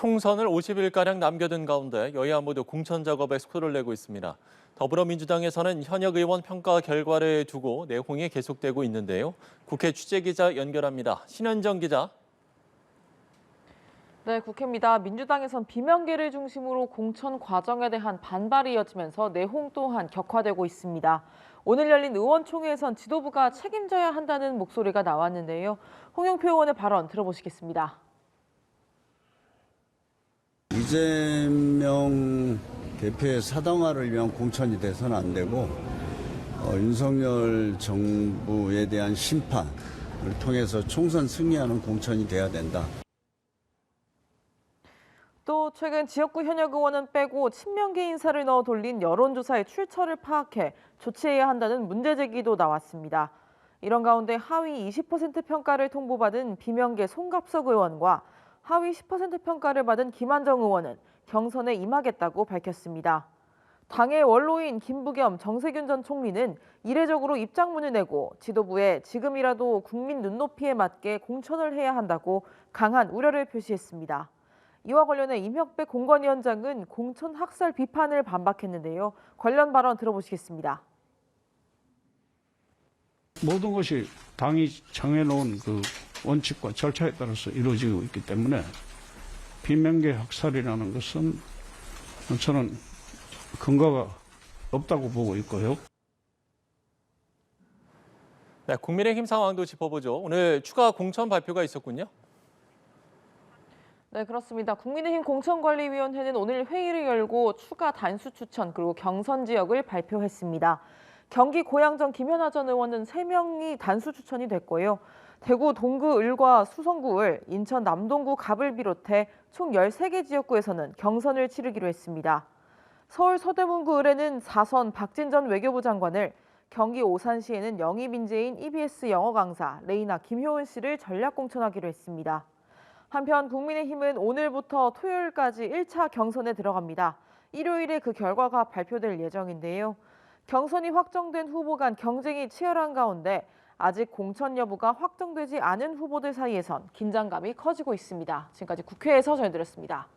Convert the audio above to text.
총선을 50일가량 남겨둔 가운데 여야 모두 공천 작업에 속도를 내고 있습니다. 더불어민주당에서는 현역 의원 평가 결과를 두고 내홍이 계속되고 있는데요. 국회 취재기자 연결합니다. 신현정 기자. 네, 국회입니다. 민주당에선 비명계를 중심으로 공천 과정에 대한 반발이 이어지면서 내홍 또한 격화되고 있습니다. 오늘 열린 의원총회에선 지도부가 책임져야 한다는 목소리가 나왔는데요. 홍영표 의원의 발언 들어보시겠습니다. 이재명 대표의 사당화를 위한 공천이 돼서는 안 되고 윤석열 정부에 대한 심판을 통해서 총선 승리하는 공천이 돼야 된다. 또 최근 지역구 현역 의원은 빼고 친명계 인사를 넣어 돌린 여론조사의 출처를 파악해 조치해야 한다는 문제 제기도 나왔습니다. 이런 가운데 하위 20% 평가를 통보받은 비명계 송갑석 의원과 하위 10% 평가를 받은 김한정 의원은 경선에 임하겠다고 밝혔습니다. 당의 원로인 김부겸 정세균 전 총리는 이례적으로 입장문을 내고 지도부에 지금이라도 국민 눈높이에 맞게 공천을 해야 한다고 강한 우려를 표시했습니다. 이와 관련해 임혁백 공관위원장은 공천 학살 비판을 반박했는데요. 관련 발언 들어보시겠습니다. 모든 것이 당이 정해놓은 그 원칙과 절차에 따라서 이루어지고 있기 때문에 비명계 학살이라는 것은 저는 근거가 없다고 보고 있고요. 네, 국민의힘 상황도 짚어보죠. 오늘 추가 공천 발표가 있었군요. 네, 그렇습니다. 국민의힘 공천관리위원회는 오늘 회의를 열고 추가 단수 추천 그리고 경선 지역을 발표했습니다. 경기 고양정 김연아 전 의원은 3명이 단수 추천이 됐고요. 대구 동구 을과 수성구 을, 인천 남동구 갑을 비롯해 총 13개 지역구에서는 경선을 치르기로 했습니다. 서울 서대문구 을에는 4선 박진전 외교부 장관을, 경기 오산시에는 영입 인재인 EBS 영어 강사 레이나 김효은 씨를 전략 공천하기로 했습니다. 한편 국민의힘은 오늘부터 토요일까지 1차 경선에 들어갑니다. 일요일에 그 결과가 발표될 예정인데요. 경선이 확정된 후보 간 경쟁이 치열한 가운데 아직 공천 여부가 확정되지 않은 후보들 사이에선 긴장감이 커지고 있습니다. 지금까지 국회에서 전해드렸습니다.